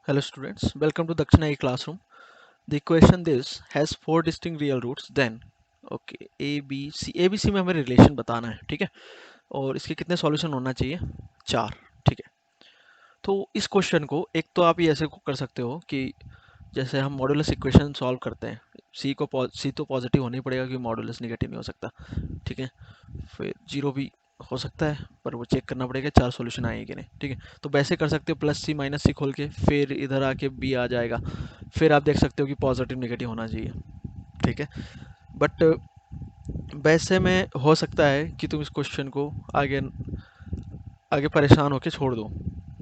Hello students, welcome to Dakshina classroom. The equation this has four distinct real roots. Then okay, ABC में हमें relation बताना है, ठीक है। और इसके कितने सॉल्यूशन होना चाहिए? 4, ठीक है। तो इस क्वेश्चन को एक तो आप ये ऐसे कर सकते हो कि जैसे हम मॉडुलस इक्वेशन सॉल्व करते हैं, सी तो पॉजिटिव होना ही पड़ेगा क्योंकि मॉडुलस नेगेटिव नहीं हो सकता, ठीक है। फिर जीरो भी हो सकता है पर वो चेक करना पड़ेगा 4 सॉल्यूशन आएंगे कि नहीं, ठीक है। तो वैसे कर सकते हो प्लस सी माइनस सी खोल के, फिर इधर आके बी आ जाएगा। फिर आप देख सकते हो कि पॉजिटिव नेगेटिव होना चाहिए, ठीक है। बट वैसे में हो सकता है कि तुम इस क्वेश्चन को आगे आगे परेशान होकर छोड़ दो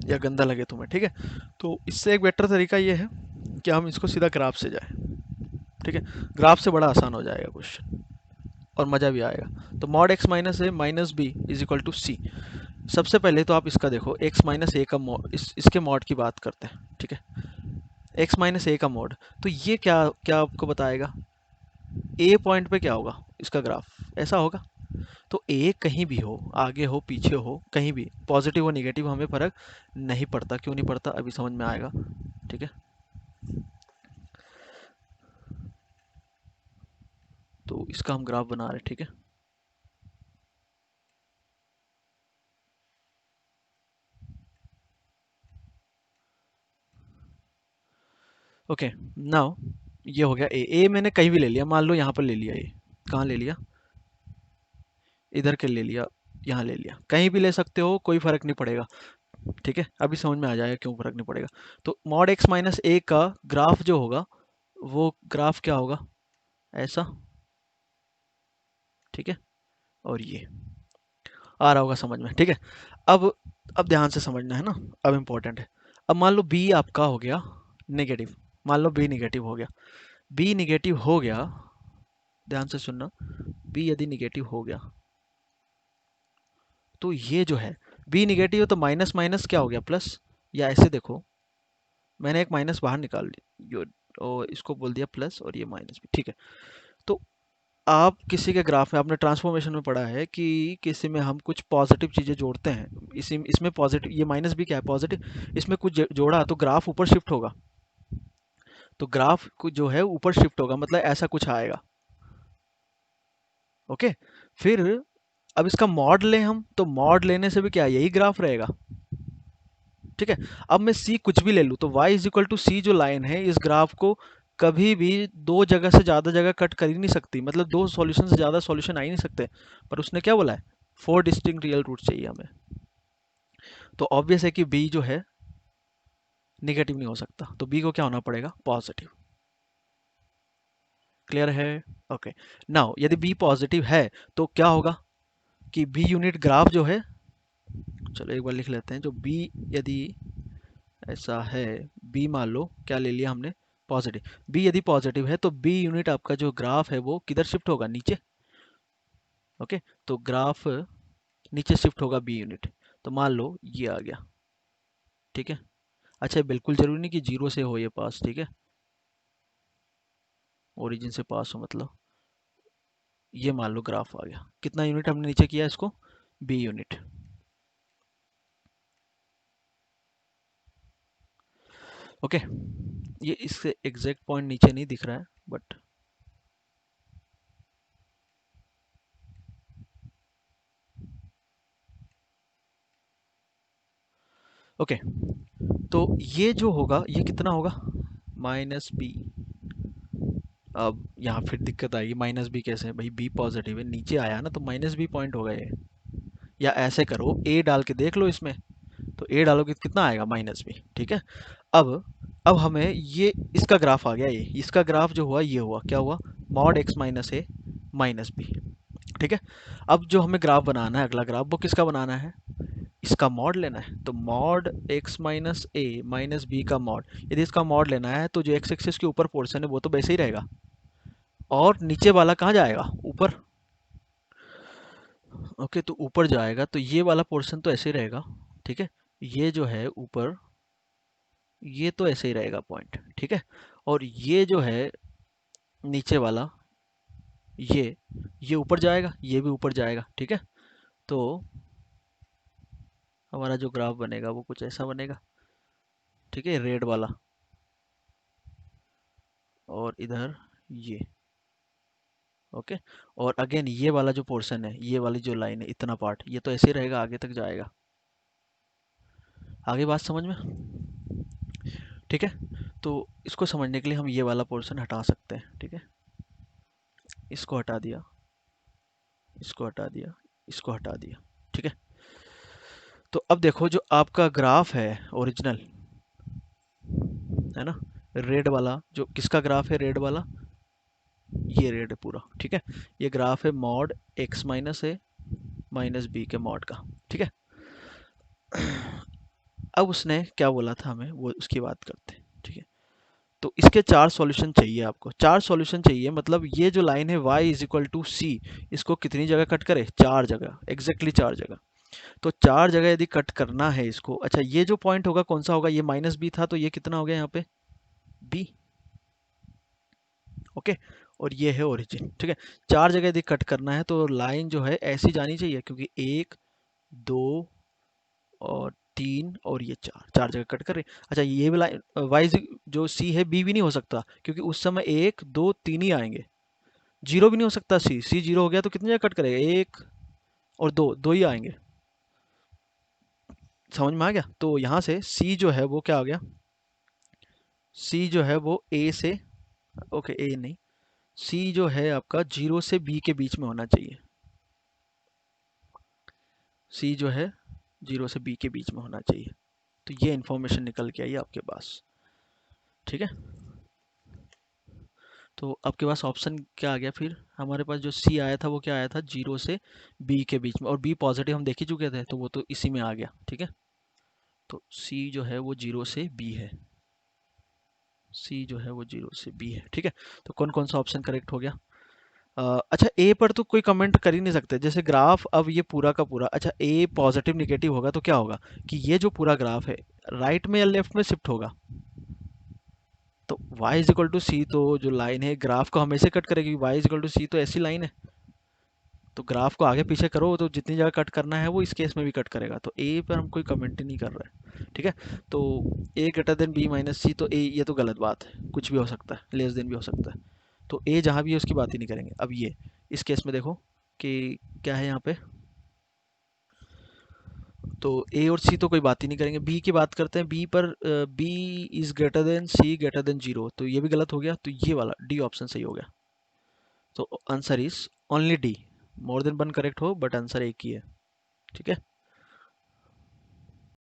या गंदा लगे तुम्हें, ठीक है। तो इससे एक बेटर तरीका ये है कि हम इसको सीधा ग्राफ से जाए, ठीक है। ग्राफ से बड़ा आसान हो जाएगा क्वेश्चन और मज़ा भी आएगा। तो mod x minus a minus b is equal to c. सबसे पहले तो आप इसका देखो, एक्स माइनस ए का मॉड, इसके मॉड की बात करते हैं, ठीक है। एक्स माइनस ए का मॉड, तो ये क्या क्या आपको बताएगा? ए पॉइंट पे क्या होगा इसका ग्राफ? ऐसा होगा। तो ए कहीं भी हो, आगे हो पीछे हो, कहीं भी पॉजिटिव हो नेगेटिव हमें फर्क नहीं पड़ता। क्यों नहीं पड़ता अभी समझ में आएगा, ठीक है। तो इसका हम ग्राफ बना रहे हैं, ठीक है। ओके, नाउ ये हो गया ए मैंने कहीं भी ले लिया, मान लो यहाँ पर ले लिया। ए कहाँ ले लिया? इधर के ले लिया, यहाँ ले लिया, कहीं भी ले सकते हो, कोई फर्क नहीं पड़ेगा, ठीक है। अभी समझ में आ जाएगा क्यों फर्क नहीं पड़ेगा। तो मॉड एक्स माइनस ए का ग्राफ जो होगा वो ग्राफ क्या होगा? ऐसा, ठीक है। और ये आ रहा होगा समझ में, ठीक है। अब ध्यान से समझना है ना, अब इम्पोर्टेंट है। अब मान लो बी आपका हो गया नेगेटिव, मान लो बी निगेटिव हो गया। बी निगेटिव हो गया, ध्यान से सुनना। बी यदि निगेटिव हो गया तो ये जो है बी निगेटिव है तो माइनस माइनस क्या हो गया प्लस, या ऐसे देखो, मैंने एक माइनस बाहर निकाल दिया और इसको बोल दिया प्लस और ये माइनस भी, ठीक है। तो आप किसी के ग्राफ में आपने ट्रांसफॉर्मेशन में पढ़ा है कि किसी में हम कुछ पॉजिटिव चीज़ें जोड़ते हैं, इसी इसमें पॉजिटिव, ये माइनस भी क्या है? पॉजिटिव। इसमें कुछ जोड़ा तो ग्राफ ऊपर शिफ्ट होगा, तो ग्राफ जो है ऊपर शिफ्ट होगा, मतलब ऐसा कुछ आएगा, ओके। फिर अब इसका मॉड लें हम, तो मॉड लेने से भी क्या यही ग्राफ रहेगा, ठीक है। अब मैं सी कुछ भी ले लूँ तो y इज इक्वल टू सी जो लाइन है इस ग्राफ को कभी भी दो जगह से ज़्यादा जगह कट कर ही नहीं सकती, मतलब दो सॉल्यूशन से ज़्यादा सॉल्यूशन आ ही नहीं सकते। पर उसने क्या बोला है? फोर डिस्टिंक्ट रियल रूट चाहिए हमें। तो ऑब्वियस है कि b जो है निगेटिव नहीं हो सकता, तो b को क्या होना पड़ेगा? पॉजिटिव। क्लियर है? ओके। नाउ यदि b पॉजिटिव है तो क्या होगा कि b यूनिट ग्राफ जो है, चलो एक बार लिख लेते हैं, जो b यदि ऐसा है, बी मान लो क्या ले लिया हमने? पॉजिटिव। बी यदि पॉजिटिव है तो बी यूनिट आपका जो ग्राफ है वो किधर शिफ्ट होगा? नीचे, ओके। तो ग्राफ नीचे शिफ्ट होगा बी यूनिट, तो मान लो ये आ गया, ठीक है। अच्छा, बिल्कुल जरूरी नहीं कि जीरो से हो ये पास, ठीक है। ओरिजिन से पास हो मतलब, ये मान लो ग्राफ आ गया, कितना यूनिट हमने नीचे किया इसको? B unit, okay. ये इससे एग्जैक्ट पॉइंट नीचे नहीं दिख रहा है बट ओके। तो ये जो होगा ये कितना होगा? Minus B. अब यहाँ फिर दिक्कत आएगी, माइनस बी कैसे? भाई बी पॉजिटिव है, नीचे आया ना तो माइनस बी पॉइंट होगा ये। या ऐसे करो, ए डाल के देख लो इसमें, तो ए डालोगे तो कितना आएगा? माइनस बी, ठीक है। अब अब हमें ये इसका ग्राफ आ गया, ये इसका ग्राफ जो हुआ ये हुआ, क्या हुआ? Mod x minus a minus B, ठीक है। अब जो हमें ग्राफ बनाना है, अगला ग्राफ, वो किसका बनाना है? इसका मॉड लेना है। तो mod x minus a minus B का मॉड, यदि इसका मॉड लेना है तो जो एक्स एक्सिस के ऊपर पोर्शन है वो तो वैसे ही रहेगा, और नीचे वाला कहाँ जाएगा? ऊपर, ओके। तो ऊपर जाएगा तो ये वाला पोर्शन तो ऐसे ही रहेगा, ठीक है। ये जो है ऊपर, ये तो ऐसे ही रहेगा पॉइंट, ठीक है। और ये जो है नीचे वाला, ये ऊपर जाएगा, ये भी ऊपर जाएगा, ठीक है। तो हमारा जो ग्राफ बनेगा वो कुछ ऐसा बनेगा, ठीक है, रेड वाला, और इधर ये, ओके। और अगेन ये वाला जो पोर्शन है, ये वाली जो लाइन है, इतना पार्ट, ये तो ऐसे ही रहेगा, आगे तक जाएगा। आगे बात समझ में? ठीक है, तो इसको समझने के लिए हम ये वाला पोर्शन हटा सकते हैं, ठीक है। इसको हटा दिया, इसको हटा दिया, इसको हटा दिया, ठीक है। तो अब देखो, जो आपका ग्राफ है ओरिजिनल, है ना, रेड वाला, जो किसका ग्राफ है, रेड वाला, ये रेड है पूरा, ठीक है। ये ग्राफ है mod x minus a minus B के मॉड का, ठीक है। अब उसने क्या बोला था हमें, वो उसकी बात करते हैं, ठीक है। तो इसके चार सॉल्यूशन चाहिए आपको, चार सॉल्यूशन चाहिए, मतलब ये जो लाइन है y इज इक्वल टू सी, इसको कितनी जगह कट करे, चार जगह, एग्जैक्टली चार जगह। तो चार जगह यदि कट करना है इसको, अच्छा ये जो पॉइंट होगा कौन सा होगा, ये माइनस बी था, तो ये कितना हो गया यहाँ पे, बी, ओके। और ये है ओरिजिन, ठीक है। चार जगह यदि कट करना है तो लाइन जो है ऐसी जानी चाहिए, क्योंकि एक, दो और तीन और ये चार, चार जगह कट कर रही। अच्छा ये भी लाइन वाइज, जो सी है बी भी नहीं हो सकता, क्योंकि उस समय एक, दो, तीन ही आएंगे, जीरो भी नहीं हो सकता, सी, सी जीरो हो गया तो कितनी जगह कट करेगा, एक और दो, दो ही आएंगे। समझ में आ गया? तो यहाँ से सी जो है वो क्या आ गया, सी जो है वो ए से, ओके ए नहीं, सी जो है आपका जीरो से बी के बीच में होना चाहिए, सी जो है जीरो से बी के बीच में होना चाहिए। तो ये इंफॉर्मेशन निकल के आई आपके पास, ठीक है। तो आपके पास ऑप्शन क्या आ गया, फिर हमारे पास जो सी आया था वो क्या आया था, जीरो से बी के बीच में, और बी पॉजिटिव हम देख ही चुके थे, तो वो तो इसी में आ गया, ठीक है। तो सी जो है वो जीरो से बी है, सी जो है वो जीरो से बी है, ठीक है। तो कौन कौन सा ऑप्शन करेक्ट हो गया? अच्छा ए पर तो कोई कमेंट कर ही नहीं सकते, जैसे ग्राफ अब ये पूरा का पूरा, अच्छा ए पॉजिटिव निगेटिव होगा तो क्या होगा, कि ये जो पूरा ग्राफ है राइट में या लेफ्ट में शिफ्ट होगा। तो y इज इक्वल टू सी, तो जो लाइन है ग्राफ को हमेशा कट करेगी, y इज इक्वल टू सी तो ऐसी लाइन है, तो ग्राफ को आगे पीछे करो तो जितनी जगह कट करना है वो इस केस में भी कट करेगा, तो ए पर हम कोई कमेंट ही नहीं कर रहे हैं, ठीक है। तो ए ग्रेटर देन बी माइनस सी, तो ए ये तो गलत बात है, कुछ भी हो सकता है, लेस देन भी हो सकता है, तो ए जहाँ भी है उसकी बात ही नहीं करेंगे। अब ये इस केस में देखो कि क्या है यहाँ पे, तो ए और सी तो कोई बात ही नहीं करेंगे, बी की बात करते हैं, बी पर B is greater than C greater than zero, तो ये भी गलत हो गया, तो ये वाला डी ऑप्शन सही हो गया। तो answer is only D, more than one correct हो बट आंसर एक ही है, ठीक है।